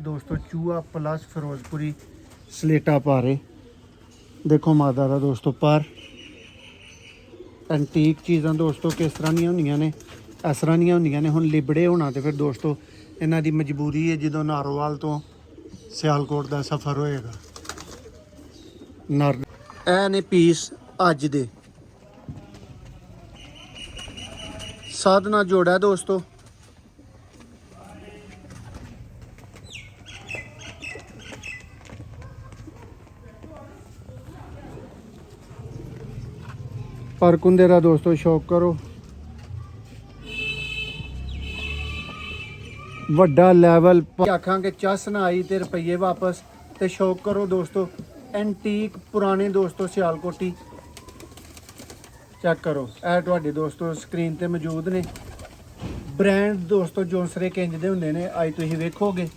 दोस्तों चूहा प्लस फिरोजपुरी सलेटा पारे। देखो मादा दा दोस्तों पर एंटीक चीज़ां दोस्तों किस तरह ਦੀਆਂ ਹੁੰਦੀਆਂ ਨੇ, इस तरह ਦੀਆਂ ਹੁੰਦੀਆਂ ਨੇ। ਹੁਣ ਲਿਬੜੇ ਹੋਣਾ ਤੇ ਫਿਰ ਦੋਸਤੋ ਇਹਨਾਂ ਦੀ ਮਜਬੂਰੀ ਹੈ ਜਦੋਂ ਨਾਰੋਵਾਲ ਤੋਂ ਸਿਆਲਕੋਟ ਦਾ ਸਫ਼ਰ ਹੋਏਗਾ। ਨਰ ਇਹ ਨੇ ਪੀਸ ਅੱਜ ਦੇ ਸਾਧਨਾ ਜੋੜਾ ਦੋਸਤੋ। पर कुंदेरा दोस्तों शौक करो, वड्डा लैवल आखा कि चस ना आई तो रुपये वापस। तो शौक करो दोस्तों एंटीक पुराने दोस्तों सियालकोटी चेक करो। ए तुहाडे दोस्तों स्क्रीन ते मौजूद ने ब्रांड दोस्तों जोंसरे किंज दे हुंदे ने, अज तुसीं वेखोगे।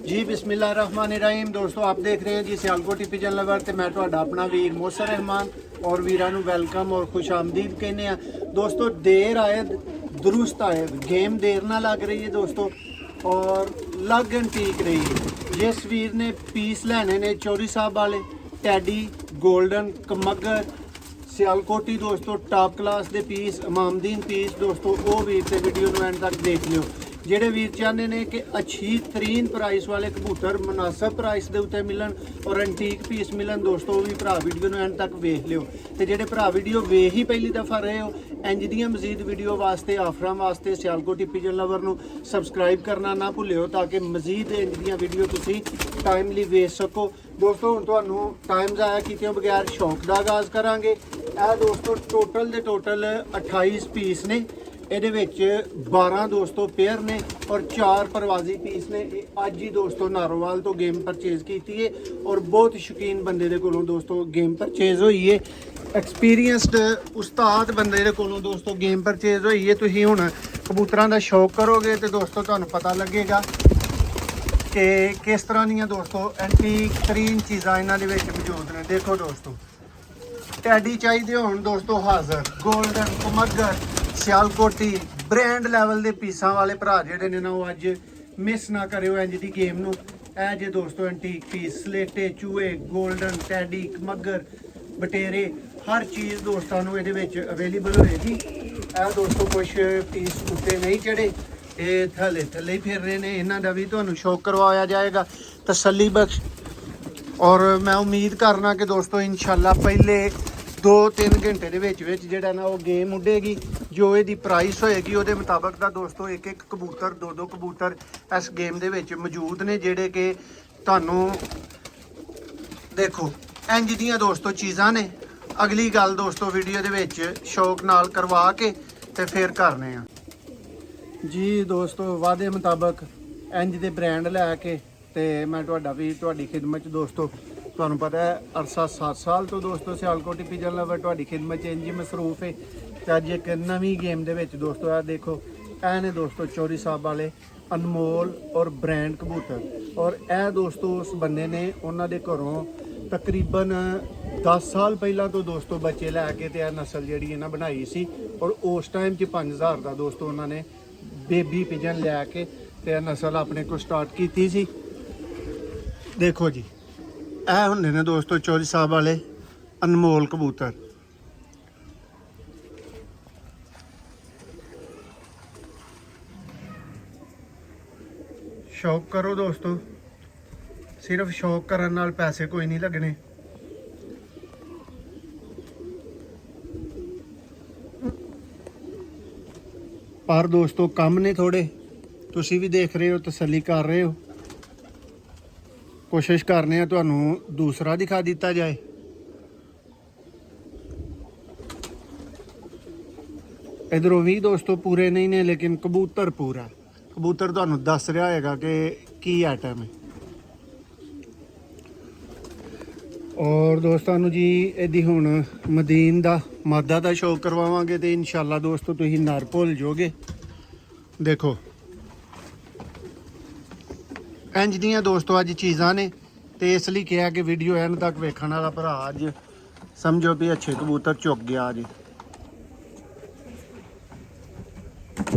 जी बिस्मिल्लाहिर्रहमानिर्रहीम दोस्तों, आप देख रहे हैं जी सियालकोटी पिजन लवर ते मैं तुहाडा अपना वीर मोहसिन रहमान और वीरां नूं वेलकम और खुश आमदीद कहने आ दोस्तों। देर आयद दुरुस्त आयद, गेम देर ना लग रही है दोस्तों और लग एंटीक रही है। जिस वीर ने पीस लैने ने चौरी साहब वाले टैडी गोल्डन कमगर सियालकोटी दोस्तों टॉप क्लास के पीस इमामदीन पीस दोस्तों, वो वीर ते वीडियो नूं एंड तक देख लियो। ਜਿਹੜੇ ਵੀਰ ਚਾਹੁੰਦੇ ਨੇ ਕਿ ਅੱਛੀ ਤਰੀਨ ਪ੍ਰਾਈਸ ਵਾਲੇ ਕਬੂਤਰ ਮੁਨਾਸਬ ਪ੍ਰਾਈਸ ਦੇ ਉੱਤੇ ਮਿਲਣ ਔਰ ਐਂਟੀਕ ਪੀਸ ਮਿਲਣ ਦੋਸਤੋ, ਉਹ ਵੀ ਭਰਾ ਵੀਡੀਓ ਨੂੰ ਐਂਡ ਤੱਕ ਵੇਖ ਲਿਓ। ਤੇ ਜਿਹੜੇ ਭਰਾ ਵੀਡੀਓ ਵੇਖ ਹੀ ਪਹਿਲੀ ਦਫਾ ਰਹੇ ਹੋ, ਇੰਜ ਦੀਆਂ ਮਜ਼ੀਦ ਵੀਡੀਓ ਵਾਸਤੇ ਆਫਰਾਂ ਵਾਸਤੇ ਸਿਆਲਕੋਟੀ ਪਿਜਨ ਲਵਰ ਨੂੰ ਸਬਸਕ੍ਰਾਈਬ ਕਰਨਾ ਨਾ ਭੁੱਲਿਓ ਤਾਂ ਕਿ ਮਜ਼ੀਦ ਇੰਜ ਦੀਆਂ ਵੀਡੀਓ ਤੁਸੀਂ ਟਾਈਮਲੀ ਵੇਖ ਸਕੋ। ਦੋਸਤੋ ਹੁਣ ਤੁਹਾਨੂੰ ਟਾਈਮ ਜ਼ਾਇਆ ਕੀਤਿਆਂ ਬਗੈਰ ਸ਼ੌਕ ਦਾ ਆਗਾਜ਼ ਕਰਾਂਗੇ। ਇਹ ਦੋਸਤੋ ਟੋਟਲ ਦੇ ਟੋਟਲ 28 ਪੀਸ ਨੇ, ਇਹਦੇ ਵਿੱਚ 12 ਦੋਸਤੋ ਪੇਅਰ ਨੇ ਔਰ 4 ਪ੍ਰਵਾਜ਼ੀ ਪੀਸ ਨੇ। ਇਹ ਅੱਜ ਹੀ ਦੋਸਤੋ ਨਾਰੋਵਾਲ ਤੋਂ ਗੇਮ ਪਰਚੇਜ਼ ਕੀਤੀ ਹੈ ਔਰ ਬਹੁਤ ਸ਼ੌਕੀਨ ਬੰਦੇ ਦੇ ਕੋਲੋਂ ਦੋਸਤੋ ਗੇਮ ਪਰਚੇਜ਼ ਹੋਈ ਹੈ। ਐਕਸਪੀਰੀਅੰਸਡ ਉਸਤਾਦ ਬੰਦੇ ਦੇ ਕੋਲੋਂ ਦੋਸਤੋ ਗੇਮ ਪਰਚੇਜ਼ ਹੋਈ ਹੈ। ਤੁਸੀਂ ਹੁਣ ਕਬੂਤਰਾਂ ਦਾ ਸ਼ੌਕ ਕਰੋਗੇ ਤੇ ਦੋਸਤੋ ਤੁਹਾਨੂੰ ਪਤਾ ਲੱਗੇਗਾ ਕਿ ਕਿਸ ਤਰ੍ਹਾਂ ਦੀਆਂ ਦੋਸਤੋ ਐਂਟੀਕ ਤਰੀਨ ਚੀਜ਼ਾਂ ਇਹਨਾਂ ਦੇ ਵਿੱਚ ਮੌਜੂਦ ਨੇ। ਦੇਖੋ ਦੋਸਤੋ ਟੈਡੀ ਚਾਹੀਦੇ ਹੋਣ ਦੋਸਤੋ ਹਾਜ਼ਰ, ਗੋਲਡਨ ਕਮਗਰ ਸਿਆਲਕੋਟੀ ਬ੍ਰਾਂਡ ਲੈਵਲ ਦੇ ਪੀਸਾਂ ਵਾਲੇ ਭਰਾ ਜਿਹੜੇ ਨੇ ਨਾ ਉਹ ਅੱਜ ਮਿਸ ਨਾ ਕਰਿਓ ਇੰਜ ਦੀ ਗੇਮ ਨੂੰ। ਇਹ ਜੇ ਦੋਸਤੋ ਐਂਟੀਕ ਪੀਸ ਸਲੇਟੇ ਚੂਹੇ ਗੋਲਡਨ ਟੈਡੀ ਮੱਗਰ ਬਟੇਰੇ ਹਰ ਚੀਜ਼ ਦੋਸਤਾਂ ਨੂੰ ਇਹਦੇ ਵਿੱਚ ਅਵੇਲੇਬਲ ਹੋਏਗੀ। ਇਹ ਦੋਸਤੋ ਕੁਝ ਪੀਸ ਉੱਤੇ ਨਹੀਂ ਚੜੇ, ਇਹ ਥੱਲੇ ਥੱਲੇ ਹੀ ਫਿਰ ਰਹੇ ਨੇ, ਇਹਨਾਂ ਦਾ ਵੀ ਤੁਹਾਨੂੰ ਸ਼ੌਕ ਕਰਵਾਇਆ ਜਾਏਗਾ ਤਸੱਲੀ ਬਖਸ਼। ਔਰ ਮੈਂ ਉਮੀਦ ਕਰਨਾ ਕਿ ਦੋਸਤੋ ਇਨਸ਼ਾਅੱਲਾ ਪਹਿਲੇ 2-3 ਘੰਟੇ ਦੇ ਵਿੱਚ ਜਿਹੜਾ ਨਾ ਉਹ ਗੇਮ ਉੱਡੇਗੀ। ਜੋ ਇਹਦੀ ਪ੍ਰਾਈਸ ਹੋਏਗੀ ਉਹਦੇ ਮੁਤਾਬਕ ਦਾ ਦੋਸਤੋ ਇੱਕ ਕਬੂਤਰ 2 ਕਬੂਤਰ ਇਸ ਗੇਮ ਦੇ ਵਿੱਚ ਮੌਜੂਦ ਨੇ ਜਿਹੜੇ ਕਿ ਤੁਹਾਨੂੰ ਦੇਖੋ ਇੰਜ ਦੀਆਂ ਦੋਸਤੋ ਚੀਜ਼ਾਂ ਨੇ। ਅਗਲੀ ਗੱਲ ਦੋਸਤੋ ਵੀਡੀਓ ਦੇ ਵਿੱਚ ਸ਼ੌਕ ਨਾਲ ਕਰਵਾ ਕੇ ਤੇ ਫਿਰ ਕਰਨੇ ਆ ਜੀ ਦੋਸਤੋ। ਵਾਅਦੇ ਮੁਤਾਬਕ ਇੰਜ ਦੇ ਬ੍ਰਾਂਡ ਲੈ ਕੇ ਤੇ ਮੈਂ ਤੁਹਾਡਾ ਵੀ ਤੁਹਾਡੀ ਖਿਦਮਤ 'ਚ ਦੋਸਤੋ, ਤੁਹਾਨੂੰ ਪਤਾ ਹੈ ਅਰਸਾ 7 ਸਾਲ ਤੋਂ ਦੋਸਤੋ ਸਿਆਲਕੋਟੀ ਪਿਜਨ ਲਵਰ ਤੁਹਾਡੀ ਖਿਦਮਤ 'ਚ ਇੰਜ ਹੀ ਮਸਰੂਫ ਹੈ। ਤੇ ਅੱਜ ਇੱਕ ਨਵੀਂ ਗੇਮ ਦੇ ਵਿੱਚ ਦੋਸਤੋ ਆ ਦੇਖੋ ਇਹ ਨੇ ਦੋਸਤੋ ਚੌਰੀ ਸਾਹਿਬ ਵਾਲੇ ਅਨਮੋਲ ਔਰ ਬ੍ਰਾਂਡ ਕਬੂਤਰ। ਔਰ ਇਹ ਦੋਸਤੋ ਉਸ ਬੰਦੇ ਨੇ ਉਹਨਾਂ ਦੇ ਘਰੋਂ ਤਕਰੀਬਨ 10 ਸਾਲ ਪਹਿਲਾਂ ਤੋਂ ਦੋਸਤੋ ਬੱਚੇ ਲੈ ਕੇ ਤੇ ਇਹ ਨਸਲ ਜਿਹੜੀ ਇਹਨਾਂ ਬਣਾਈ ਸੀ ਔਰ ਉਸ ਟਾਈਮ 'ਚ 5000 ਦਾ ਦੋਸਤੋ ਉਹਨਾਂ ਨੇ ਬੇਬੀ ਪਿਜਨ ਲੈ ਕੇ ਤੇ ਇਹ ਨਸਲ ਆਪਣੇ ਕੋਲ ਸਟਾਰਟ ਕੀਤੀ ਸੀ। ਦੇਖੋ ਜੀ ਇਹ ਹੁੰਦੇ ਨੇ ਦੋਸਤੋ ਚੌਰੀ ਸਾਹਿਬ ਵਾਲੇ ਅਨਮੋਲ ਕਬੂਤਰ। ਸ਼ੌਕ ਕਰੋ ਦੋਸਤੋ, ਸਿਰਫ ਸ਼ੌਕ ਕਰਨ ਨਾਲ ਪੈਸੇ ਕੋਈ ਨਹੀਂ ਲੱਗਣੇ। ਪਰ ਦੋਸਤੋ ਕੰਮ ਨੇ ਥੋੜੇ, ਤੁਸੀਂ ਵੀ ਦੇਖ ਰਹੇ ਹੋ ਤਸੱਲੀ ਕਰ ਰਹੇ ਹੋ। ਕੋਸ਼ਿਸ਼ ਕਰਨੇ ਆ ਤੁਹਾਨੂੰ ਦੂਸਰਾ ਦਿਖਾ ਦਿੱਤਾ ਜਾਏ। ਇਧਰੋਂ ਵੀ ਦੋਸਤੋ ਪੂਰੇ ਨਹੀਂ ਨੇ ਲੇਕਿਨ ਕਬੂਤਰ ਪੂਰਾ। ਕਬੂਤਰ ਤੁਹਾਨੂੰ ਦੱਸ ਰਿਹਾ ਹੋਏਗਾ ਕਿ ਕੀ ਆਈਟਮ ਹੈ। ਔਰ ਦੋਸਤਾਂ ਨੂੰ ਜੀ ਇਹਦੀ ਹੁਣ ਮਦੀਨ ਦਾ ਮਾਦਾ ਦਾ ਸ਼ੌਕ ਕਰਵਾਵਾਂਗੇ ਤੇ ਇਨਸ਼ਾਅੱਲਾ ਦੋਸਤੋ ਤੁਸੀਂ ਨਰ ਭੁੱਲ ਜਾਓਗੇ। ਦੇਖੋ ਇੰਜ ਦੀਆਂ ਦੋਸਤੋ ਅੱਜ ਚੀਜ਼ਾਂ ਨੇ ਤੇ ਇਸ ਲਈ ਕਿਹਾ ਕਿ ਵੀਡੀਓ ਐਂਡ ਤੱਕ ਵੇਖਣ ਵਾਲਾ ਭਰਾ ਅੱਜ ਸਮਝੋ ਵੀ ਅੱਛੇ ਕਬੂਤਰ ਚੁੱਕ ਗਿਆ ਅੱਜ।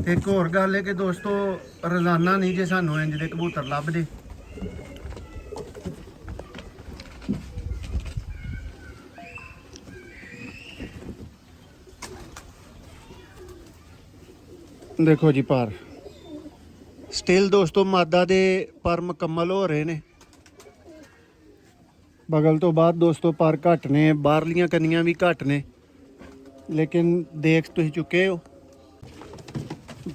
ਤੇ ਇੱਕ ਹੋਰ ਗੱਲ ਹੈ ਕਿ ਦੋਸਤੋ ਰੋਜ਼ਾਨਾ ਨਹੀਂ ਜੇ ਸਾਨੂੰ ਇੰਜ ਦੇ ਕਬੂਤਰ ਲੱਭਦੇ। ਦੇਖੋ ਜੀ ਪਰ ਸਟਿਲ ਦੋਸਤੋ ਮਾਦਾ ਦੇ ਪਰ ਮੁਕੰਮਲ ਹੋ ਰਹੇ ਨੇ। ਬਗਲ ਤੋਂ ਬਾਅਦ ਦੋਸਤੋ ਪਰ ਘੱਟ ਨੇ, ਬਾਹਰਲੀਆਂ ਕੰਨੀਆਂ ਵੀ ਘੱਟ ਨੇ, ਲੇਕਿਨ ਦੇਖ ਤੁਸੀਂ ਚੁੱਕੇ ਹੋ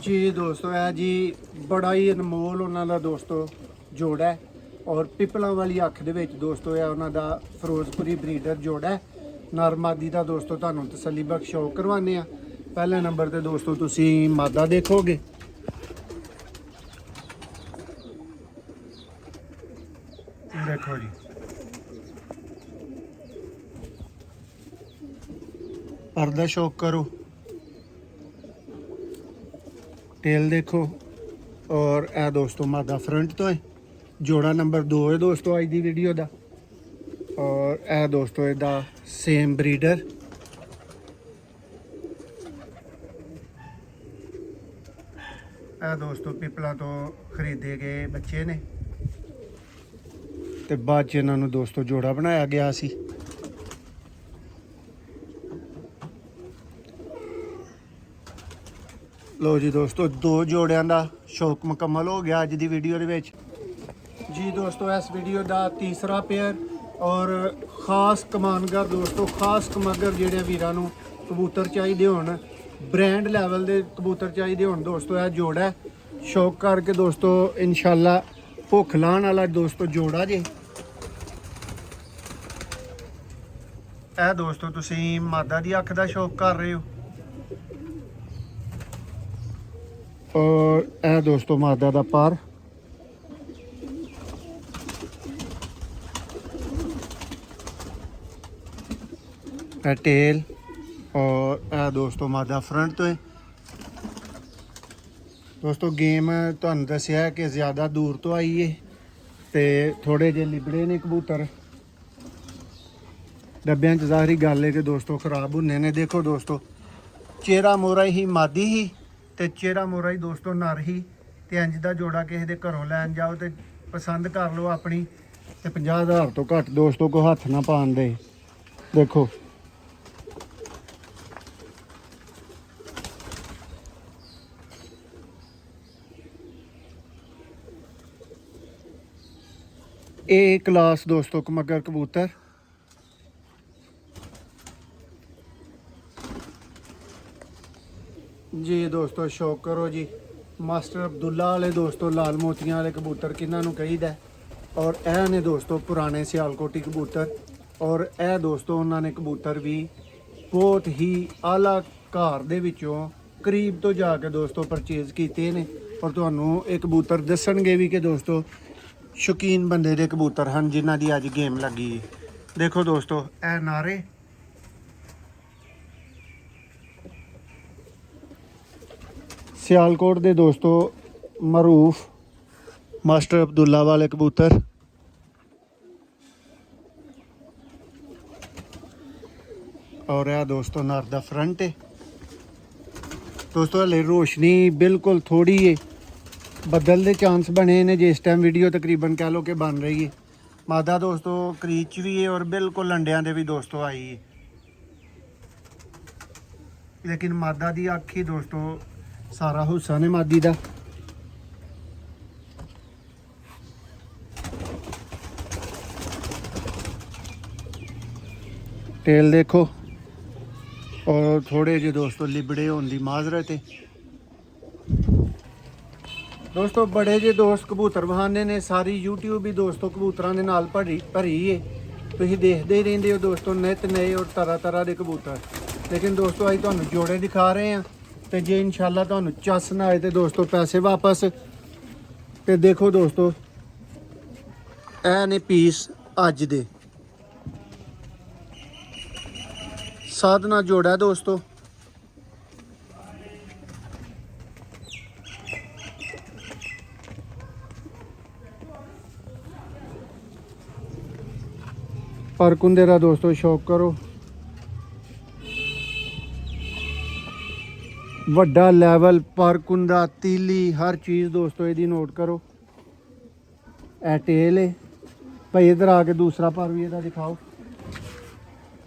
ਜੀ ਦੋਸਤੋ। ਇਹ ਜੀ ਬੜਾ ਹੀ ਅਨਮੋਲ ਉਹਨਾਂ ਦਾ ਦੋਸਤੋ ਜੋੜਾ ਹੈ ਔਰ ਪਿਪਲਾਂ ਵਾਲੀ ਅੱਖ ਦੇ ਵਿੱਚ ਦੋਸਤੋ ਇਹ ਉਹਨਾਂ ਦਾ ਫਿਰੋਜ਼ਪੁਰੀ ਬਰੀਡਰ ਜੋੜਾ ਹੈ। ਨਰ ਮਾਦੀ ਦਾ ਦੋਸਤੋ ਤੁਹਾਨੂੰ ਤਸੱਲੀ ਬਖਸ਼ ਸ਼ੌਕ ਕਰਵਾਉਂਦੇ ਆ। ਪਹਿਲੇ ਨੰਬਰ ਤੇ ਦੋਸਤੋ ਤੁਸੀਂ ਮਾਦਾ ਦੇਖੋਗੇ। ਦੇਖੋ ਜੀ ਪਰਦਾ ਸ਼ੌਕ ਕਰੋ, ਟੇਲ ਦੇਖੋ ਔਰ ਇਹ ਦੋਸਤੋ ਮਾਦਾ ਫਰੰਟ ਤੋਂ ਹੈ। ਜੋੜਾ ਨੰਬਰ 2 ਹੈ ਦੋਸਤੋ ਅੱਜ ਦੀ ਵੀਡੀਓ ਦਾ। ਔਰ ਇਹ ਦੋਸਤੋ ਇਹਦਾ ਸੇਮ ਬਰੀਡਰ। ਇਹ ਦੋਸਤੋ ਪਿਪਲਾਂ ਤੋਂ ਖਰੀਦੇ ਗਏ ਬੱਚੇ ਨੇ ਤੇ ਬਾਅਦ ਚ ਇਹਨਾਂ ਨੂੰ ਦੋਸਤੋ ਜੋੜਾ ਬਣਾਇਆ ਗਿਆ ਸੀ। ਲੋ ਜੀ ਦੋਸਤੋ 2 ਜੋੜਿਆਂ ਦਾ ਸ਼ੌਕ ਮੁਕੰਮਲ ਹੋ ਗਿਆ ਅੱਜ ਦੀ ਵੀਡੀਓ ਦੇ ਵਿੱਚ ਜੀ ਦੋਸਤੋ। ਇਸ ਵੀਡੀਓ ਦਾ ਤੀਸਰਾ ਪੇਅਰ ਔਰ ਖਾਸ ਕਮਾਨਗਰ ਦੋਸਤੋ, ਖਾਸ ਕਮਾਨਗਰ ਜਿਹੜੇ ਵੀਰਾਂ ਨੂੰ ਕਬੂਤਰ ਚਾਹੀਦੇ ਹੋਣ, ਬ੍ਰਾਂਡ ਲੈਵਲ ਦੇ ਕਬੂਤਰ ਚਾਹੀਦੇ ਹੋਣ ਦੋਸਤੋ, ਇਹ ਜੋੜਾ ਹੈ। ਸ਼ੌਕ ਕਰਕੇ ਦੋਸਤੋ ਇਨਸ਼ਾਅੱਲਾ ਭੁੱਖ ਲਾਉਣ ਵਾਲਾ ਦੋਸਤੋ ਜੋੜਾ ਜੇ। ਇਹ ਦੋਸਤੋ ਤੁਸੀਂ ਮਾਦਾ ਦੀ ਅੱਖ ਦਾ ਸ਼ੌਕ ਕਰ ਰਹੇ ਹੋ ਔਰ ਇਹ ਦੋਸਤੋ ਮਾਦਾ ਦਾ ਪਰ। ਇਹ ਟੇਲ ਔਰ ਇਹ ਦੋਸਤੋ ਮਾਦਾ ਫਰੰਟ ਤੋਂ ਹੈ ਦੋਸਤੋ। ਗੇਮ ਤੁਹਾਨੂੰ ਦੱਸਿਆ ਕਿ ਜ਼ਿਆਦਾ ਦੂਰ ਤੋਂ ਆਈ ਹੈ ਤੇ ਥੋੜੇ ਜਿਹੇ ਲਿਬੜੇ ਨੇ ਕਬੂਤਰ। ਡੱਬਿਆਂ 'ਚ ਜ਼ਾਹਰੀ ਗੱਲ ਹੈ ਕਿ ਦੋਸਤੋ ਖਰਾਬ ਹੁੰਨੇ ਨੇ। ਦੇਖੋ ਦੋਸਤੋ ਚਿਹਰਾ ਮੋਰਾ ਹੀ ਮਾਦੀ ਹੀ ਤੇ ਚਿਹਰਾ ਮੋਰਾ ਹੀ ਦੋਸਤੋ ਨਰ ਹੀ। ਤੇ ਇੰਜ ਦਾ ਜੋੜਾ ਕਿਸੇ ਦੇ ਘਰੋਂ ਲੈਣ ਜਾਓ ਤੇ ਪਸੰਦ ਕਰ ਲਓ ਆਪਣੀ ਤੇ 50,000 ਤੋਂ ਘੱਟ ਦੋਸਤੋ ਕੋ ਹੱਥ ਨਾ ਪਾਉਣ ਦੇ। ਦੇਖੋ ਇਹ ਕਲਾਸ ਦੋਸਤੋ ਮਗਰ ਕਬੂਤਰ। ਜੀ ਦੋਸਤੋ ਸ਼ੌਕ ਕਰੋ ਜੀ। ਮਾਸਟਰ ਅਬਦੁੱਲਾ ਵਾਲੇ ਦੋਸਤੋ ਲਾਲ ਮੋਤੀਆਂ ਵਾਲੇ ਕਬੂਤਰ ਕਿਹਨਾਂ ਨੂੰ ਕਹੀਦਾ। ਔਰ ਇਹ ਨੇ ਦੋਸਤੋ ਪੁਰਾਣੇ ਸਿਆਲਕੋਟੀ ਕਬੂਤਰ। ਔਰ ਇਹ ਦੋਸਤੋ ਉਹਨਾਂ ਨੇ ਕਬੂਤਰ ਵੀ ਬਹੁਤ ਹੀ ਆਲਾ ਘਰ ਦੇ ਵਿੱਚੋਂ ਕਰੀਬ ਤੋਂ ਜਾ ਕੇ ਦੋਸਤੋ ਪਰਚੇਜ਼ ਕੀਤੇ ਨੇ। ਔਰ ਤੁਹਾਨੂੰ ਇਹ ਕਬੂਤਰ ਦੱਸਣਗੇ ਵੀ ਕਿ ਦੋਸਤੋ ਸ਼ੌਕੀਨ ਬੰਦੇ ਦੇ ਕਬੂਤਰ ਹਨ ਜਿਨ੍ਹਾਂ ਦੀ ਅੱਜ ਗੇਮ ਲੱਗੀ। ਦੇਖੋ ਦੋਸਤੋ ਇਹ ਨਾਰੇ ਸਿਆਲਕੋਟ ਦੇ ਦੋਸਤੋ ਮਰੂਫ ਮਾਸਟਰ ਅਬਦੁੱਲਾ ਵਾਲੇ ਕਬੂਤਰ। ਔਰ ਇਹ ਦੋਸਤੋ ਨਰ ਦਾ ਫਰੰਟ ਹੈ ਦੋਸਤੋ। ਹਲੇ ਰੋਸ਼ਨੀ ਬਿਲਕੁਲ ਥੋੜੀ ਹੈ, ਬੱਦਲ ਦੇ ਚਾਂਸ ਬਣੇ ਨੇ ਜਿਸ ਟਾਈਮ ਵੀਡੀਓ ਤਕਰੀਬਨ ਕਹਿ ਲਓ ਕਿ ਬਣ ਰਹੀ ਹੈ। ਮਾਦਾ ਦੋਸਤੋ ਕਰੀਚ ਵੀ ਹੈ ਔਰ ਬਿਲਕੁਲ ਅੰਡਿਆਂ ਦੇ ਵੀ ਦੋਸਤੋ ਆਈ ਹੈ। ਲੇਕਿਨ ਮਾਦਾ ਦੀ ਅੱਖ ਹੀ ਦੋਸਤੋ ਸਾਰਾ ਹੁੱਸਾ ਨੇ ਮਾਦੀ ਦਾ। ਟੇਲ ਦੇਖੋ ਔਰ ਥੋੜੇ ਜਿਹੇ ਦੋਸਤੋ ਲਿਬੜੇ ਹੋਣ ਦੀ ਮਾਜ਼ਰਤ ਹੈ ਦੋਸਤੋ। ਬੜੇ ਜਿਹੇ ਦੋਸਤ ਕਬੂਤਰ ਬਹਾਨੇ ਨੇ, ਸਾਰੀ YouTube ਵੀ ਦੋਸਤੋ ਕਬੂਤਰਾਂ ਦੇ ਨਾਲ ਭਰੀ ਹੈ। ਤੁਸੀਂ ਦੇਖਦੇ ਹੀ ਰਹਿੰਦੇ ਹੋ ਦੋਸਤੋ ਨਿਤ ਨਏ ਔਰ ਤਰ੍ਹਾਂ ਦੇ ਕਬੂਤਰ। ਲੇਕਿਨ ਦੋਸਤੋ ਅੱਜ ਤੁਹਾਨੂੰ ਜੋੜੇ ਦਿਖਾ ਰਹੇ ਹਾਂ ਤੇ ਜੇ ਇਨਸ਼ਾਅੱਲਾ ਤੁਹਾਨੂੰ ਚੱਸ ਨਾ ਆਏ ਤੇ ਦੋਸਤੋ ਪੈਸੇ ਵਾਪਸ। ਤੇ ਦੇਖੋ ਦੋਸਤੋ ਇਹ ਨੇ ਪੀਸ ਅੱਜ ਦੇ ਸਾਧਨਾ ਜੋੜਾ ਦੋਸਤੋ। ਪਰ ਕੁੰਦੇ ਦਾ ਦੋਸਤੋ ਸ਼ੌਕ ਕਰੋ। ਵੱਡਾ ਲੈਵਲ ਪਰ ਕੁੰਦਾ ਤੀਲੀ ਹਰ ਚੀਜ਼ ਦੋਸਤੋ ਇਹਦੀ ਨੋਟ ਕਰੋ। ਇਹ ਟੇਲ ਹੈ ਭਾਈ। ਇਧਰ ਆ ਕੇ ਦੂਸਰਾ ਪਰ ਵੀ ਇਹਦਾ ਦਿਖਾਓ।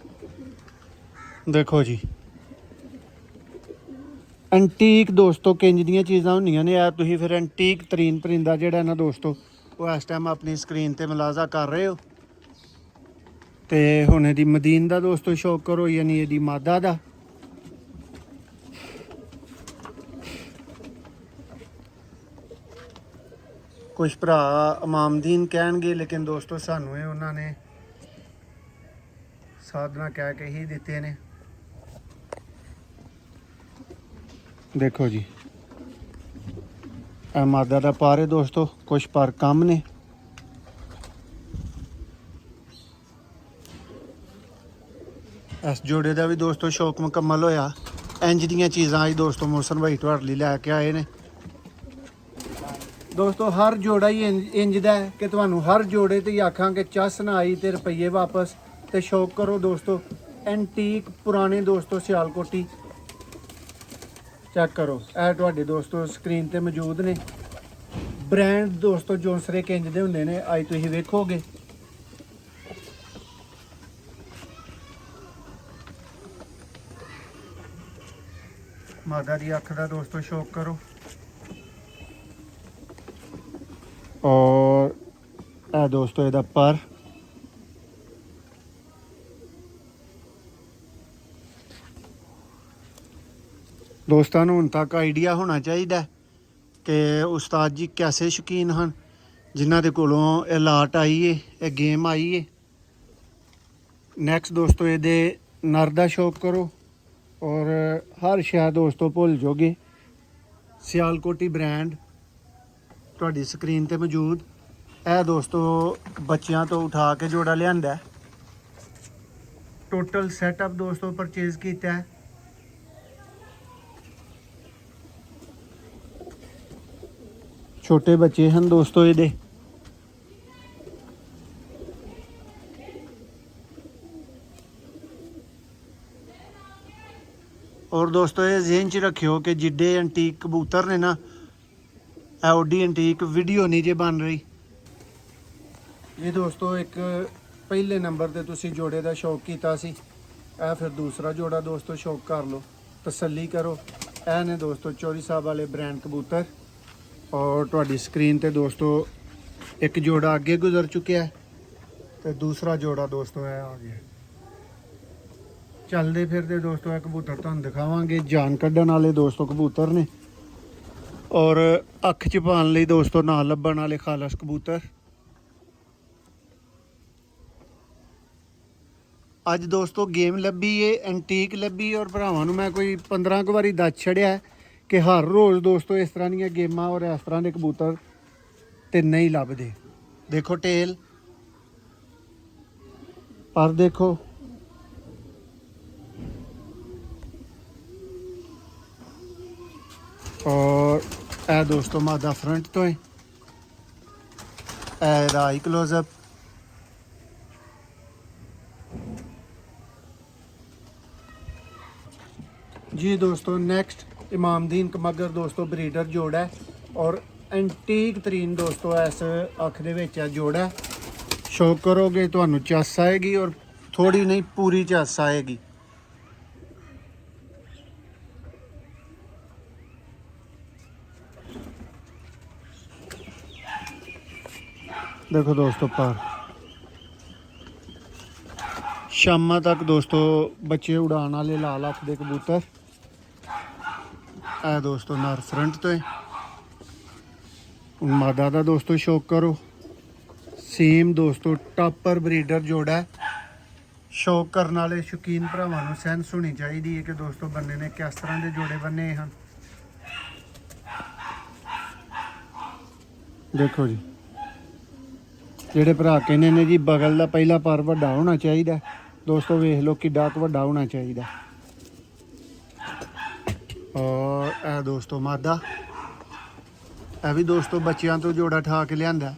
ਦੇਖੋ ਜੀ ਐਂਟੀਕ ਦੋਸਤੋ ਕਿੰਜ ਦੀਆਂ ਚੀਜ਼ਾਂ ਹੁੰਦੀਆਂ ਨੇ। ਆ ਤੁਸੀਂ ਫਿਰ ਐਂਟੀਕ ਤਰੀਨ ਪਰਿੰਦਾ ਜਿਹੜਾ ਨਾ ਦੋਸਤੋ ਉਹ ਇਸ ਟਾਈਮ ਆਪਣੀ ਸਕਰੀਨ ਤੇ ਮੁਲਾਜ਼ਾ ਕਰ ਰਹੇ ਹੋ। ਤੇ ਹੁਣ ਇਹਦੀ ਮਦੀਨ ਦਾ ਦੋਸਤੋ ਸ਼ੌਕ ਕਰੋ, ਯਾਨੀ ਇਹਦੀ ਮਾਦਾ ਦਾ। ਕੁਛ ਭਰਾ ਇਮਾਮਦੀਨ ਕਹਿਣਗੇ, ਲੇਕਿਨ ਦੋਸਤੋ ਸਾਨੂੰ ਇਹ ਉਹਨਾਂ ਨੇ ਸਾਧਨਾ ਕਹਿ ਕੇ ਹੀ ਦਿੱਤੇ ਨੇ। ਦੇਖੋ ਜੀ ਇਹ ਮਾਦਾ ਦਾ ਪਰ ਹੈ ਦੋਸਤੋ, ਕੁਛ ਪਰ ਕਮ ਨੇ। ਇਸ ਜੋੜੇ ਦਾ ਵੀ ਦੋਸਤੋ ਸ਼ੌਕ ਮੁਕੰਮਲ ਹੋਇਆ। ਇੰਜ ਦੀਆਂ ਚੀਜ਼ਾਂ ਅੱਜ ਦੋਸਤੋ ਮੋਹਸਨ ਭਾਈ ਤੁਹਾਡੇ ਲਈ ਲੈ ਕੇ ਆਏ ਨੇ। ਦੋਸਤੋ ਹਰ ਜੋੜਾ ਹੀ ਇੰਜ ਦਾ ਹੈ ਕਿ ਤੁਹਾਨੂੰ ਹਰ ਜੋੜੇ ਤੇ ਹੀ ਆਖਾਂਗੇ ਚੱਸ ਨਾ ਆਈ ਤੇ ਰੁਪਈਏ ਵਾਪਸ। ਤੇ ਸ਼ੌਕ ਕਰੋ ਦੋਸਤੋ ਐਂਟੀਕ ਪੁਰਾਣੇ ਦੋਸਤੋ ਸਿਆਲਕੋਟੀ ਚੈੱਕ ਕਰੋ। ਇਹ ਤੁਹਾਡੇ ਦੋਸਤੋ ਸਕਰੀਨ ਤੇ ਮੌਜੂਦ ਨੇ। ਬ੍ਰਾਂਡ ਦੋਸਤੋ ਜੌਂਸਰੇ ਕਿੰਜ ਦੇ ਹੁੰਦੇ ਨੇ ਅੱਜ ਤੁਸੀਂ ਵੇਖੋਗੇ। ਮਾਦਾ ਦੀ ਅੱਖ ਦਾ ਦੋਸਤੋ ਸ਼ੌਕ ਕਰੋ। ਔਰ ਇਹ ਦੋਸਤੋ ਇਹਦਾ ਪਰ। ਦੋਸਤਾਂ ਨੂੰ ਹੁਣ ਤੱਕ ਆਈਡੀਆ ਹੋਣਾ ਚਾਹੀਦਾ ਕਿ ਉਸਤਾਦ ਜੀ ਕੈਸੇ ਸ਼ੌਕੀਨ ਹਨ, ਜਿਨ੍ਹਾਂ ਦੇ ਕੋਲੋਂ ਇਹ ਲਾਟ ਆਈ ਏ, ਇਹ ਗੇਮ ਆਈ ਏ। ਨੈਕਸਟ ਦੋਸਤੋ ਇਹਦੇ ਨਰ ਦਾ ਸ਼ੌਕ ਕਰੋ। ਔਰ ਹਰ ਸ਼ੈ ਦੋਸਤੋ ਭੁੱਲ ਜਾਓਗੇ। ਸਿਆਲਕੋਟੀ ਬ੍ਰਾਂਡ ਤੁਹਾਡੀ ਸਕਰੀਨ ਤੇ ਮੌਜੂਦ। ਇਹ ਦੋਸਤੋ ਬੱਚਿਆਂ ਤੋਂ ਉਠਾ ਕੇ ਜੋੜਾ ਲਿਆਂਦਾ। ਟੋਟਲ ਸੈਟਅਪ ਦੋਸਤੋ ਪਰਚੇਜ਼ ਕੀਤਾ ਹੈ। ਛੋਟੇ ਬੱਚੇ ਹਨ ਦੋਸਤੋ ਇਹਦੇ। ਔਰ ਦੋਸਤੋ ਇਹ ਜ਼ਿਹਨ 'ਚ ਰੱਖਿਓ ਕਿ ਜਿੱਡੇ ਐਂਟੀਕ ਕਬੂਤਰ ਨੇ ਨਾ, ਇਹ ਓਡੀ ਐਂਟੀਕ ਵੀਡੀਓ ਨਹੀਂ ਜੇ ਬਣ ਰਹੀ। ਇਹ ਦੋਸਤੋ ਇੱਕ ਪਹਿਲੇ ਨੰਬਰ ਤੇ ਤੁਸੀਂ ਜੋੜੇ ਦਾ ਸ਼ੌਕ ਕੀਤਾ ਸੀ। ਇਹ ਫਿਰ ਦੂਸਰਾ ਜੋੜਾ ਦੋਸਤੋ ਸ਼ੌਕ ਕਰ ਲਓ, ਤਸੱਲੀ ਕਰੋ। ਇਹ ਨੇ ਦੋਸਤੋ ਚੌਧਰੀ ਸਾਹਿਬ ਵਾਲੇ ਬ੍ਰਾਂਡ ਕਬੂਤਰ। ਔਰ ਤੁਹਾਡੀ ਸਕਰੀਨ ਤੇ ਦੋਸਤੋ ਇੱਕ ਜੋੜਾ ਅੱਗੇ ਗੁਜ਼ਰ ਚੁੱਕਿਆ ਤੇ ਦੂਸਰਾ ਜੋੜਾ ਦੋਸਤੋ ਇਹ ਆ ਗਿਆ। ਚੱਲਦੇ ਫਿਰਦੇ ਦੋਸਤੋ ਇਹ ਕਬੂਤਰ ਤੁਹਾਨੂੰ ਦਿਖਾਵਾਂਗੇ। ਜਾਨ ਕੱਢਣ ਵਾਲੇ ਦੋਸਤੋ ਕਬੂਤਰ ਨੇ ਔਰ ਅੱਖ 'ਚ ਪਾਉਣ ਲਈ ਦੋਸਤੋ ਨਾ ਲੱਭਣ ਵਾਲੇ ਖਾਲਸ ਕਬੂਤਰ। ਅੱਜ ਦੋਸਤੋ ਗੇਮ ਲੱਭੀ ਏ, ਐਂਟੀਕ ਲੱਭੀ। ਔਰ ਭਰਾਵਾਂ ਨੂੰ ਮੈਂ ਕੋਈ 15 ਕੁ ਵਾਰੀ ਦੱਸ ਛੜਿਆ ਕਿ ਹਰ ਰੋਜ਼ ਦੋਸਤੋ ਇਸ ਤਰ੍ਹਾਂ ਦੀਆਂ ਗੇਮਾਂ ਔਰ ਇਸ ਤਰ੍ਹਾਂ ਦੇ ਕਬੂਤਰ ਤੇ ਨਹੀਂ ਲੱਭਦੇ। ਦੇਖੋ ਟੇਲ ਪਰ ਦੇਖੋ। ਔਰ ਇਹ ਦੋਸਤੋ ਮਾਦਾ ਫਰੰਟ ਤੋਂ ਹੈ। ਇਹਦਾ ਆਈ ਕਲੋਜ਼ਅਪ। जी दोस्तों नेक्स्ट इमामदीन कमगर दोस्तों ब्रीडर जोड़ा है और एंटीक तरीन दोस्तों इस अख दे विच जोड़ा है। शौक करोगे तो चस आएगी और थोड़ी नहीं पूरी चस आएगी। देखो दोस्तों पर शामा तक दोस्तों बच्चे उड़ान वाले लाल अख दे कबूतर। ਇਹ ਦੋਸਤੋ ਨਰ ਫਰੰਟ ਤੋਂ ਹੈ। ਮਾਦਾ ਦਾ ਦੋਸਤੋ ਸ਼ੌਕ ਕਰੋ। ਸੇਮ ਦੋਸਤੋ ਟਾਪਰ ਬਰੀਡਰ ਜੋੜਾ ਹੈ। ਸ਼ੌਕ ਕਰਨ ਵਾਲੇ ਸ਼ੌਕੀਨ ਭਰਾਵਾਂ ਨੂੰ ਸੈਂਸ ਹੋਣੀ ਚਾਹੀਦੀ ਹੈ ਕਿ ਦੋਸਤੋ ਬੰਦੇ ਨੇ ਕਿਸ ਤਰ੍ਹਾਂ ਦੇ ਜੋੜੇ ਬੰਨੇ ਹਨ। ਦੇਖੋ ਜੀ ਜਿਹੜੇ ਭਰਾ ਕਹਿੰਦੇ ਨੇ ਜੀ ਬਗਲ ਦਾ ਪਹਿਲਾ ਪਰ ਵੱਡਾ ਹੋਣਾ ਚਾਹੀਦਾ, ਦੋਸਤੋ ਵੇਖ ਲਓ ਕਿੱਡਾ ਕੁ ਵੱਡਾ ਹੋਣਾ ਚਾਹੀਦਾ। और ਇਹ ਦੋਸਤੋ ਮਾਦਾ, ਇਹ ਵੀ ਦੋਸਤੋ ਬੱਚਿਆਂ ਤੋਂ ਜੋੜਾ ਠਾ ਕੇ ਲਿਆਂਦਾ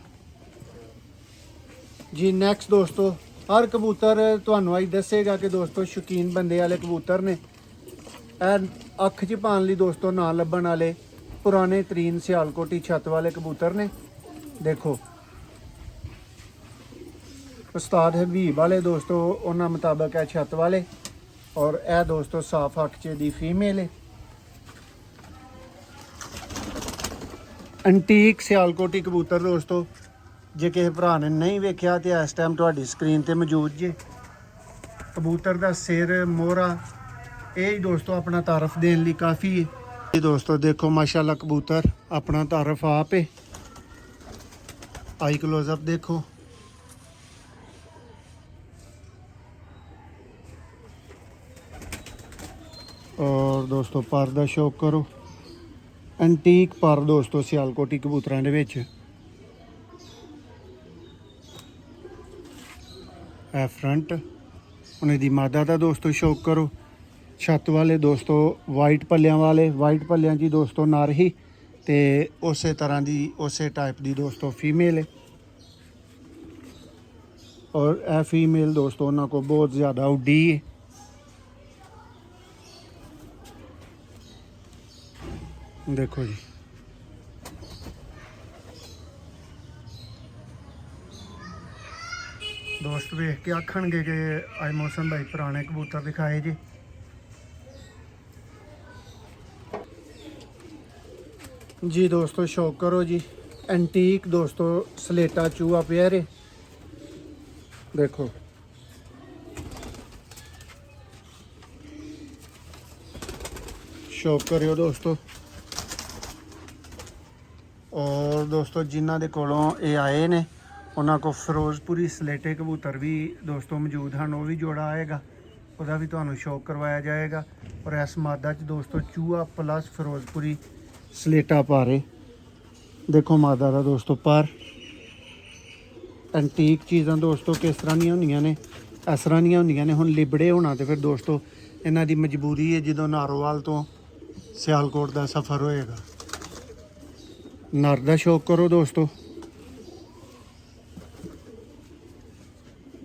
ਜੀ। ਨੈਕਸਟ ਦੋਸਤੋ ਹਰ ਕਬੂਤਰ ਤੁਹਾਨੂੰ ਅੱਜ ਦੱਸੇਗਾ ਕਿ ਦੋਸਤੋ ਸ਼ੌਕੀਨ ਬੰਦੇ ਵਾਲੇ ਕਬੂਤਰ ਨੇ। ਇਹ ਅੱਖ 'ਚ ਪਾਉਣ ਲਈ ਦੋਸਤੋ ਨਾ ਲੱਭਣ ਵਾਲੇ ਪੁਰਾਣੇ ਤਰੀਨ ਸਿਆਲਕੋਟੀ ਛੱਤ ਵਾਲੇ ਕਬੂਤਰ ਨੇ। ਦੇਖੋ ਉਸਤਾਦ ਹਬੀਬ ਵਾਲੇ ਦੋਸਤੋ ਉਹਨਾਂ ਮੁਤਾਬਕ ਹੈ ਛੱਤ ਵਾਲੇ, ਔਰ ਇਹ ਦੋਸਤੋ ਸਾਫ ਅੱਖ 'ਚ ਦੀ ਫੀਮੇਲ ਹੈ। ਐਂਟੀਕ ਸਿਆਲਕੋਟੀ ਕਬੂਤਰ ਦੋਸਤੋ, ਜੇ ਕਿਸੇ ਭਰਾ ਨੇ ਨਹੀਂ ਵੇਖਿਆ ਤੇ ਇਸ ਟਾਈਮ ਤੁਹਾਡੀ ਸਕਰੀਨ ਤੇ ਮੌਜੂਦ ਜੇ। ਕਬੂਤਰ ਦਾ ਸਿਰ, ਮੋਹਰਾ, ਇਹ ਹੀ ਦੋਸਤੋ ਆਪਣਾ ਤਾਰਫ ਦੇਣ ਲਈ ਕਾਫੀ ਹੈ। ਇਹ ਦੋਸਤੋ ਦੇਖੋ ਮਾਸ਼ਾਅੱਲਾ ਕਬੂਤਰ ਆਪਣਾ ਤਾਰਫ ਆਪ ਹੈ। ਆਈ ਕਲੋਜ਼ਅਪ ਦੇਖੋ, ਔਰ ਦੋਸਤੋ ਪਰ ਦਾ ਸ਼ੌਕ ਕਰੋ। ਐਂਟੀਕ ਪਰ ਦੋਸਤੋ ਸਿਆਲਕੋਟੀ ਕਬੂਤਰਾਂ ਦੇ ਵਿੱਚ ਇਹ ਫਰੰਟ ਉਹਨੇ ਦੀ ਮਾਦਾ ਦਾ ਦੋਸਤੋ ਸ਼ੌਕ ਕਰੋ। ਛੱਤ ਵਾਲੇ ਦੋਸਤੋ ਵਾਈਟ ਪੱਲਿਆਂ ਵਾਲੇ, ਵਾਈਟ ਪੱਲਿਆਂ 'ਚ ਦੋਸਤੋ ਨਰ ਹੀ ਤੇ ਉਸੇ ਤਰ੍ਹਾਂ ਦੀ ਉਸੇ ਟਾਈਪ ਦੀ ਦੋਸਤੋ ਫੀਮੇਲ ਹੈ। ਔਰ ਇਹ ਫੀਮੇਲ ਦੋਸਤੋ ਉਹਨਾਂ ਕੋਲ ਬਹੁਤ ਜ਼ਿਆਦਾ ਉੱਡੀ ਹੈ। ਦੇਖੋ ਜੀ ਦੋਸਤ ਵੇਖ ਕੇ ਆਖਣਗੇ ਕਿ ਅੱਜ ਮੌਸਮ ਭਾਈ ਪੁਰਾਣੇ ਕਬੂਤਰ ਦਿਖਾਏ ਜੀ। ਜੀ ਦੋਸਤੋ ਸ਼ੌਕ ਕਰੋ ਜੀ, ਐਂਟੀਕ ਦੋਸਤੋ ਸਲੇਟਾ ਚੂਹਾ ਪਿਆ ਰੇ। ਦੇਖੋ ਸ਼ੌਕ ਕਰਿਓ ਦੋਸਤੋ। ਔਰ ਦੋਸਤੋ ਜਿਨ੍ਹਾਂ ਦੇ ਕੋਲੋਂ ਇਹ ਆਏ ਨੇ ਉਹਨਾਂ ਕੋਲ ਫਿਰੋਜ਼ਪੁਰੀ ਸਲੇਟੇ ਕਬੂਤਰ ਵੀ ਦੋਸਤੋ ਮੌਜੂਦ ਹਨ, ਉਹ ਵੀ ਜੋੜਾ ਆਏਗਾ, ਉਹਦਾ ਵੀ ਤੁਹਾਨੂੰ ਸ਼ੌਕ ਕਰਵਾਇਆ ਜਾਏਗਾ। ਔਰ ਇਸ ਮਾਦਾ 'ਚ ਦੋਸਤੋ ਚੂਹਾ ਪਲੱਸ ਫਿਰੋਜ਼ਪੁਰੀ ਸਲੇਟਾ ਪਾਰੇ। ਦੇਖੋ ਮਾਦਾ ਦਾ ਦੋਸਤੋ ਪਰ। ਐਂਟੀਕ ਚੀਜ਼ਾਂ ਦੋਸਤੋ ਕਿਸ ਤਰ੍ਹਾਂ ਦੀਆਂ ਹੁੰਦੀਆਂ ਨੇ, ਇਸ ਤਰ੍ਹਾਂ ਦੀਆਂ ਹੁੰਦੀਆਂ ਨੇ। ਹੁਣ ਲਿਬੜੇ ਹੋਣਾ ਤੇ ਫਿਰ ਦੋਸਤੋ ਇਹਨਾਂ ਦੀ ਮਜਬੂਰੀ ਹੈ ਜਦੋਂ ਨਾਰੋਵਾਲ ਤੋਂ ਸਿਆਲਕੋਟ ਦਾ ਸਫ਼ਰ ਹੋਏਗਾ। ਨਰ ਦਾ ਸ਼ੌਕ ਕਰੋ ਦੋਸਤੋ।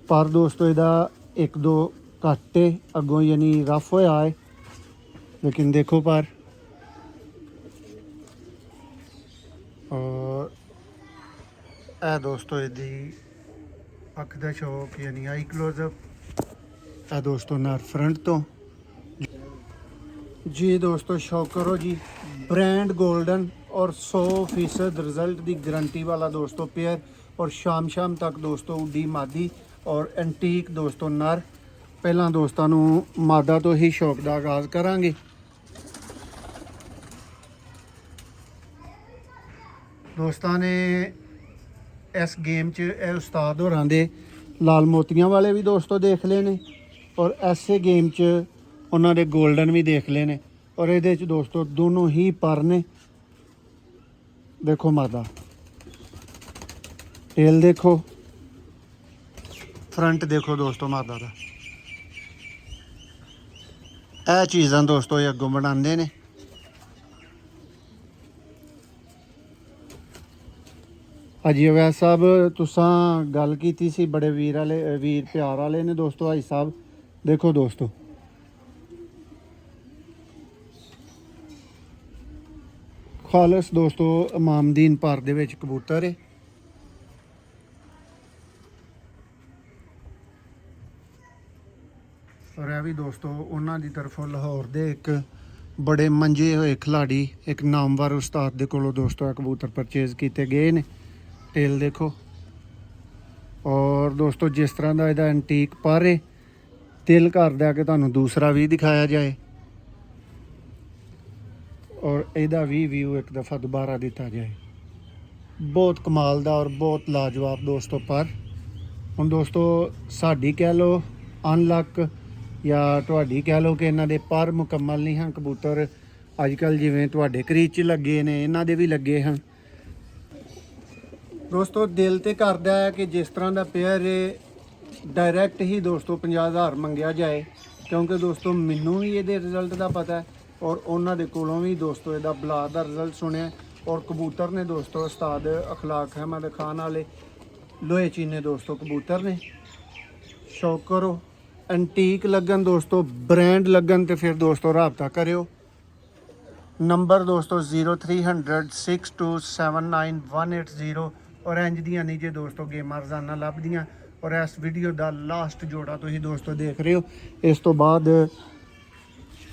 ਪਰ ਦੋਸਤੋ ਇਹਦਾ ਇੱਕ ਦੋ ਘੱਟ ਹੈ ਅੱਗੋਂ, ਯਾਨੀ ਰਫ ਹੋਇਆ ਹੈ, ਲੇਕਿਨ ਦੇਖੋ ਪਰ। ਔਰ ਇਹ ਦੋਸਤੋ ਇਹਦੀ ਅੱਖ ਦਾ ਸ਼ੌਕ ਯਾਨੀ ਆਈ ਕਲੋਜ਼ਅਪ। ਇਹ ਦੋਸਤੋ ਨਰ ਫਰੰਟ ਤੋਂ ਜੀ ਦੋਸਤੋ ਸ਼ੌਕ ਕਰੋ ਜੀ। ब्रांड गोल्डन और 100% रिजल्ट की गारंटी वाला दोस्तों पेयर, और शाम तक दोस्तों उड्डी मादी और एंटीक दोस्तों नर। पहला दोस्तों मादा तो ही शौक का आगाज़ करांगे। दोस्तों ने इस गेम च उस्ताद होरां दे लाल मोतियां वाले भी दोस्तों देख ले ने, और ऐसे गेम च उन्होंने दे गोल्डन भी देख ले ने। और ये दोस्तों दोनों ही पर ने। देखो मादा, टेल देखो, फ्रंट देखो दोस्तों मादा का। यह चीज़ां दोस्तों ये अगों बनाते ने। हाजी अवैस साहब तुसां गल कीती सी बड़े वीर प्यार वाले ने दोस्तों हाजी साहब। देखो दोस्तों खालस दोस्तों इमामदीन पर दे विच कबूतर है। और यह भी दोस्तों उन्होंने तरफों लाहौर दे एक बड़े मंजे हुए खिलाड़ी एक नामवर उस्ताद दे कोलों दोस्तों कबूतर परचेज किए गए ने। टेल देखो, और दोस्तों जिस तरह का यदा एंटीक पर है, दिल करदा है कि तुहानूं दूसरा भी दिखाया जाए और यदा भी व्यू एक दफ़ा दोबारा दिता जाए। बहुत कमाल दा और बहुत लाजवाब दोस्तों पर। हुण दोस्तों साडी कह लो अनलक या तुहाडी कह लो कि इन्हां दे पर मुकम्मल नहीं हैं। कबूतर अजकल जिवें तुहाडे क्रीज च लगे ने इन्हां दे भी लगे हैं। दोस्तों दिल तो करता है कि जिस तरह का पेयर है डायरैक्ट ही दोस्तों 50,000 मंगया जाए, क्योंकि दोस्तों मैनू भी ये रिजल्ट का पता है और उन्होंने कोलों भी दोस्तों इसका ब्लाक का रिजल्ट सुनिया। और कबूतर ने दोस्तों उस्ताद अखलाक अहमद खान वाले लोहे चीने दोस्तों कबूतर ने। शौक करो ਐਂਟੀਕ ਲੱਗਣ ਦੋਸਤੋ, ਬ੍ਰਾਂਡ ਲੱਗਣ ਤੇ ਫਿਰ ਦੋਸਤੋ ਰਾਬਤਾ ਕਰਿਓ। ਨੰਬਰ ਦੋਸਤੋ 030062798180 ਔਰ ਇੰਜ ਦੀਆਂ ਨਹੀਂ ਜੇ ਦੋਸਤੋ ਗੇਮਾਂ ਰੋਜ਼ਾਨਾ ਲੱਭਦੀਆਂ। ਔਰ ਇਸ ਵੀਡੀਓ ਦਾ ਲਾਸਟ ਜੋੜਾ ਤੁਸੀਂ ਦੋਸਤੋ ਦੇਖ ਰਹੇ ਹੋ। ਇਸ ਤੋਂ ਬਾਅਦ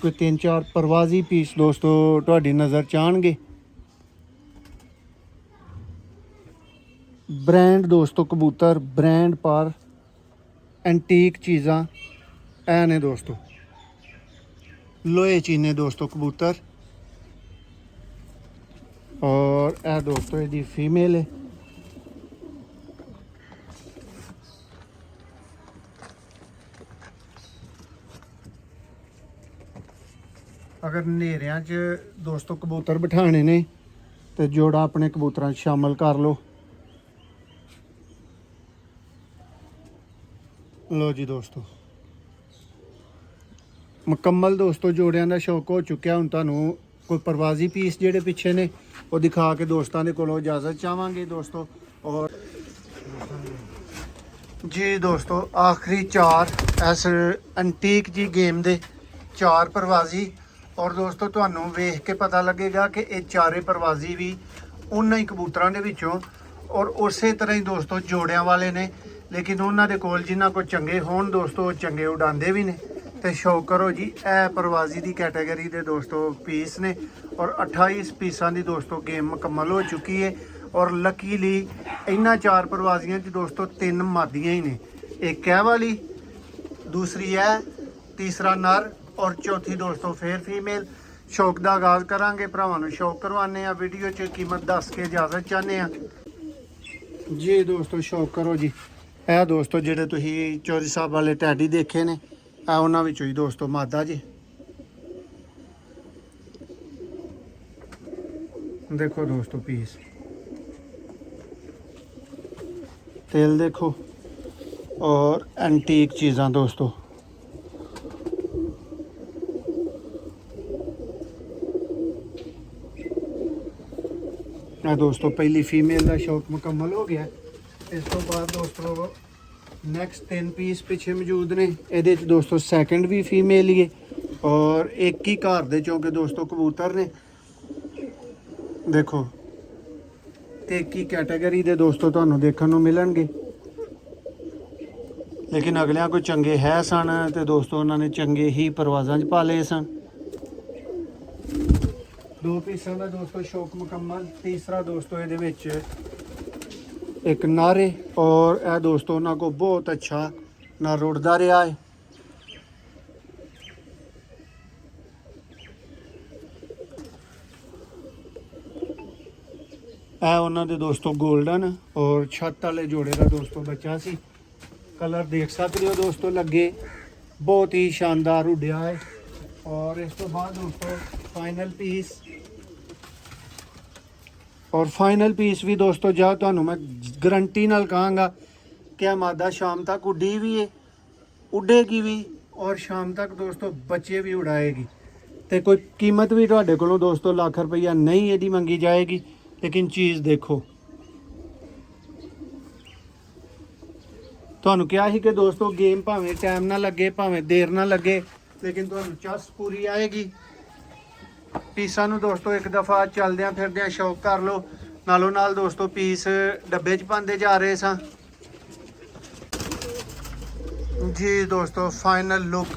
ਕੋਈ 3-4 ਪ੍ਰਵਾਜ਼ੀ ਪੀਸ ਦੋਸਤੋ ਤੁਹਾਡੀ ਨਜ਼ਰ ਚ ਆਉਣਗੇ। ਬ੍ਰਾਂਡ ਦੋਸਤੋ ਕਬੂਤਰ, ਬ੍ਰਾਂਡ ਪਰ ਐਂਟੀਕ ਚੀਜ਼ਾਂ ਐ ਨੇ ਦੋਸਤੋ। ਲੋਹੇ ਚੀਨੇ ਦੋਸਤੋ ਕਬੂਤਰ। ਔਰ ਇਹ ਦੋਸਤੋ ਇਹਦੀ ਫੀਮੇਲ ਹੈ। ਅਗਰ ਹਨੇਰਿਆਂ 'ਚ ਦੋਸਤੋ ਕਬੂਤਰ ਬਿਠਾਣੇ ਨੇ ਤੇ ਜੋੜਾ ਆਪਣੇ ਕਬੂਤਰਾਂ 'ਚ ਸ਼ਾਮਲ ਕਰ ਲਓ। ਲੋ ਜੀ ਦੋਸਤੋ, ਮੁਕੰਮਲ ਦੋਸਤੋ ਜੋੜਿਆਂ ਦਾ ਸ਼ੌਕ ਹੋ ਚੁੱਕਿਆ। ਹੁਣ ਤੁਹਾਨੂੰ ਕੋਈ ਪ੍ਰਵਾਜ਼ੀ ਪੀਸ ਜਿਹੜੇ ਪਿੱਛੇ ਨੇ ਉਹ ਦਿਖਾ ਕੇ ਦੋਸਤਾਂ ਦੇ ਕੋਲੋਂ ਇਜਾਜ਼ਤ ਚਾਹਾਂਗੇ ਦੋਸਤੋ। ਔਰ ਜੀ ਦੋਸਤੋ ਆਖਰੀ 4 ਇਸ ਐਂਟੀਕ ਜੀ ਗੇਮ ਦੇ 4 ਪ੍ਰਵਾਜ਼ੀ। ਔਰ ਦੋਸਤੋ ਤੁਹਾਨੂੰ ਵੇਖ ਕੇ ਪਤਾ ਲੱਗੇਗਾ ਕਿ ਇਹ ਚਾਰੇ ਪ੍ਰਵਾਜ਼ੀ ਵੀ ਉਹਨਾਂ ਹੀ ਕਬੂਤਰਾਂ ਦੇ ਵਿੱਚੋਂ ਔਰ ਉਸੇ ਤਰ੍ਹਾਂ ਹੀ ਦੋਸਤੋ ਜੋੜਿਆਂ ਵਾਲੇ ਨੇ। ਲੇਕਿਨ ਉਹਨਾਂ ਦੇ ਕੋਲ ਜਿਨ੍ਹਾਂ ਕੋਲ ਚੰਗੇ ਹੋਣ ਦੋਸਤੋ ਉਹ ਚੰਗੇ ਉਡਾਉਂਦੇ ਵੀ ਨੇ। ਤੇ ਸ਼ੌਕ ਕਰੋ ਜੀ, ਇਹ ਪ੍ਰਵਾਜ਼ੀ ਦੀ ਕੈਟਾਗਰੀ ਦੇ ਦੋਸਤੋ ਪੀਸ ਨੇ। ਔਰ 28 ਪੀਸਾਂ ਦੀ ਦੋਸਤੋ ਗੇਮ ਮੁਕੰਮਲ ਹੋ ਚੁੱਕੀ ਹੈ। ਔਰ ਲੱਕੀਲੀ ਇਹਨਾਂ 4 ਪ੍ਰਵਾਜ਼ੀਆਂ 'ਚ ਦੋਸਤੋ 3 ਮਾਦੀਆਂ ਹੀ ਨੇ। ਇੱਕ ਇਹ ਵਾਲੀ, ਦੂਸਰੀ ਹੈ, ਤੀਸਰਾ ਨਰ ਔਰ ਚੌਥੀ ਦੋਸਤੋ ਫੇਰ ਫੀਮੇਲ। ਸ਼ੌਕ ਦਾ ਆਗਾਜ਼ ਕਰਾਂਗੇ, ਭਰਾਵਾਂ ਨੂੰ ਸ਼ੌਕ ਕਰਵਾਉਂਦੇ ਆ। ਵੀਡੀਓ 'ਚ ਕੀਮਤ ਦੱਸ ਕੇ ਇਜਾਜ਼ਤ ਚਾਹੁੰਦੇ ਆ ਜੀ ਦੋਸਤੋ। ਸ਼ੌਕ ਕਰੋ ਜੀ। ਇਹ ਦੋਸਤੋ ਜਿਹੜੇ ਤੁਸੀਂ ਚੌਧਰੀ ਸਾਹਿਬ ਵਾਲੇ ਟੈਡੀ ਦੇਖੇ ਨੇ, ਇਹ ਉਹਨਾਂ ਵਿੱਚੋਂ ਹੀ ਦੋਸਤੋ ਮਾਦਾ ਜੀ। ਦੇਖੋ ਦੋਸਤੋ ਪੀਸ, तेल देखो और एंटीक चीज़ां दोस्तों। दोस्तों पहली फीमेल का शौक मुकम्मल हो गया। इस तो बाद दोस्तों नैक्सट 3 पीस पिछे मौजूद ने। ये दोस्तों सैकेंड भी फीमेल ही है और एक ही घर दे चौके दोस्तों कबूतर ने। देखो एक ही कैटेगरी दे दोस्तों तुहानू देखने को मिलणगे, लेकिन अगलियां कोई चंगे है सन तो दोस्तों उन्होंने चंगे ही परवाज़ां च पा लए सन। 2 पीसां का दोस्तों शौक मुकम्मल। तीसरा दोस्तों ये विच एक नर है और यह दोस्तों उन्होंने को बहुत अच्छा नर उड़ता रहा है। यह उन्होंने दोस्तों गोल्डन और छत वाले जोड़े का दोस्तों बच्चा सी। कलर देख सकते हो दोस्तों, लगे बहुत ही शानदार उड़िया है। और इस तो बाद दोस्तों फाइनल पीस, और फाइनल पीस भी दोस्तों जा तुहानू मैं गारंटी नाल कहांगा कि मादा शाम तक उड़ी भी है, उड़ेगी भी और शाम तक दोस्तों बच्चे भी उड़ाएगी। तो कोई कीमत भी तुहाडे कोलों दोस्तों लाख रुपया नहीं यदि मंगी जाएगी। लेकिन चीज़ देखो, तुहानू क्या ही कि दोस्तों गेम भावें टाइम ना लगे भावें देर ना लगे, लेकिन तुहानू चस पूरी आएगी। पीसा नू दोस्तों एक दफ़ा चलद्या फिरद्या शौक कर लो। नालों नाल दोस्तों पीस डब्बे च पाते जा रहे सा जी दोस्तों। फाइनल लुक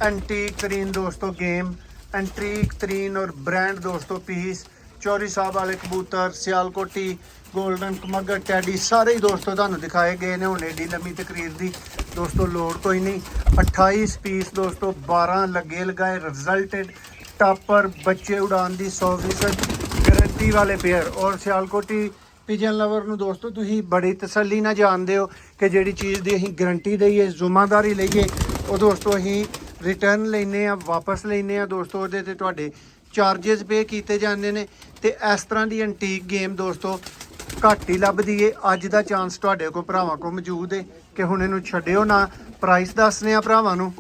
एंटीक तरीन दोस्तों गेम, एंटीक तरीन और ब्रांड दोस्तों पीस। चौधरी साहब वाले कबूतर, सियालकोटी, गोल्डन कमगर, टैडी सारे ही दोस्तों तुहानू दिखाए गए ने। हुण एडी लंबी तकरीर दी दोस्तों लोड़ कोई नहीं। 28 पीस दोस्तों, 12 लगे लगाए रिजल्टेड टापर बच्चे उड़ान की 100% गारंटी वाले पेयर। और सियालकोटी पिजन लवर नू दोस्तों तुसीं बड़ी तसल्ली ना जानते हो कि जिहड़ी चीज़ की असीं गारंटी दईए, जिम्मेदारी लईए, वो दोस्तों असीं रिटर्न लैने आ, वापस लैने आ दोस्तों। उहदे ते तुहाडे चार्जेस पे किए जाते हैं। तो इस तरह की एंटीक गेम दोस्तों घट ही लभदी है। अज का चांस तुहाडे को भरावां को मौजूद है कि हुण इहनूं छड्डिओ ना। प्राइस दसने आ भरावां नूं।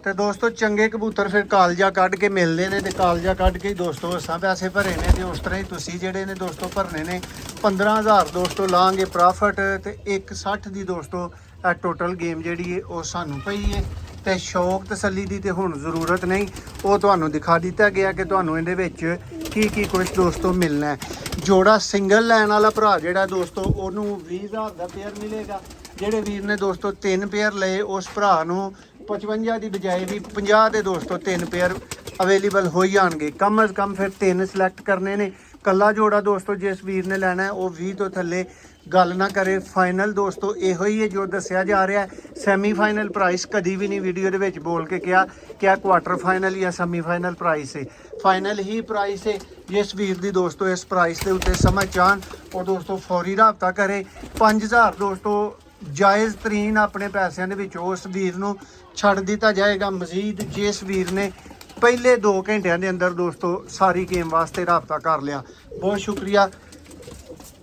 तो दोस्तों चंगे कबूतर फिर कालजा कढ़ के मिलते हैं, तो कालजा कढ़ के दोस्तों असां पैसे भरे ने। तो उस तरह ही तुसीं जिहड़े ने दोस्तों भरने ने। 15,000 दोस्तों लांगे प्रॉफिट, तो 160 की दोस्तों ਇਹ ਟੋਟਲ ਗੇਮ ਜਿਹੜੀ ਹੈ ਉਹ ਸਾਨੂੰ ਪਈ ਹੈ ਤੇ ਸ਼ੌਕ ਤਸੱਲੀ ਦੀ ਤੇ ਹੁਣ ਜ਼ਰੂਰਤ ਨਹੀਂ, ਉਹ ਤੁਹਾਨੂੰ ਦਿਖਾ ਦਿੱਤਾ ਗਿਆ ਕਿ ਤੁਹਾਨੂੰ ਇਹਦੇ ਵਿੱਚ ਕੀ ਕੁਝ ਦੋਸਤੋ ਮਿਲਣਾ ਹੈ। ਜੋੜਾ ਸਿੰਗਲ ਲੈਣ ਵਾਲਾ ਭਰਾ ਜਿਹੜਾ ਦੋਸਤੋ ਉਹਨੂੰ 20,000 ਦਾ ਪੇਅਰ ਮਿਲੇਗਾ। ਜਿਹੜੇ ਵੀਰ ਨੇ ਦੋਸਤੋ 3 ਪੇਅਰ ਲਏ ਉਸ ਭਰਾ ਨੂੰ 55 ਦੀ ਬਜਾਏ ਵੀ 50 ਦੇ ਦੋਸਤੋ 3 ਪੇਅਰ ਅਵੇਲੇਬਲ ਹੋ ਜਾਣਗੇ। ਕਮ ਅਜ਼ ਕਮ ਫਿਰ 3 ਸਿਲੈਕਟ ਕਰਨੇ ਨੇ। ਕੱਲਾ ਜੋੜਾ ਦੋਸਤੋ ਜਿਸ ਵੀਰ ਨੇ ਲੈਣਾ ਹੈ ਉਹ 20 ਤੋਂ ਥੱਲੇ ਗੱਲ ਨਾ ਕਰੇ। ਫਾਈਨਲ ਦੋਸਤੋ ਇਹੋ ਹੀ ਹੈ ਜੋ ਦੱਸਿਆ ਜਾ ਰਿਹਾ ਹੈ। ਸੈਮੀ ਫਾਈਨਲ ਪ੍ਰਾਈਸ ਕਦੀ ਵੀ ਨਹੀਂ ਵੀਡੀਓ ਦੇ ਵਿੱਚ ਬੋਲ ਕੇ ਕਿਹਾ ਕਿ ਕੁਆਟਰ ਫਾਈਨਲ ਜਾਂ ਸੈਮੀ ਫਾਈਨਲ ਪ੍ਰਾਈਸ ਹੈ, ਫਾਈਨਲ ਹੀ ਪ੍ਰਾਈਸ ਹੈ। ਜਿਸ ਵੀਰ ਦੀ ਦੋਸਤੋ ਇਸ ਪ੍ਰਾਈਸ ਦੇ ਉੱਤੇ ਸਮਝ ਚਾਹਣ ਉਹ ਦੋਸਤੋ ਫੌਰੀ ਰਾਬਤਾ ਕਰੇ। 5000 ਦੋਸਤੋ ਜਾਇਜ਼ ਤਰੀਨ ਆਪਣੇ ਪੈਸਿਆਂ ਦੇ ਵਿੱਚ ਉਸ ਵੀਰ ਨੂੰ ਛੱਡ ਦਿੱਤਾ ਜਾਏਗਾ। ਮਜ਼ੀਦ ਜਿਸ ਵੀਰ ਨੇ ਪਹਿਲੇ 2 ਘੰਟਿਆਂ ਦੇ ਅੰਦਰ ਦੋਸਤੋ ਸਾਰੀ ਗੇਮ ਵਾਸਤੇ ਰਾਬਤਾ ਕਰ ਲਿਆ, ਬਹੁਤ ਸ਼ੁਕਰੀਆ।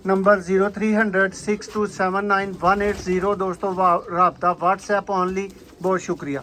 ਨੰਬਰ 0300 6279 180 ਦੋਸਤੋ ਰਾਬਤਾ WhatsApp ਓਨਲੀ। ਬਹੁਤ ਸ਼ੁਕਰੀਆ।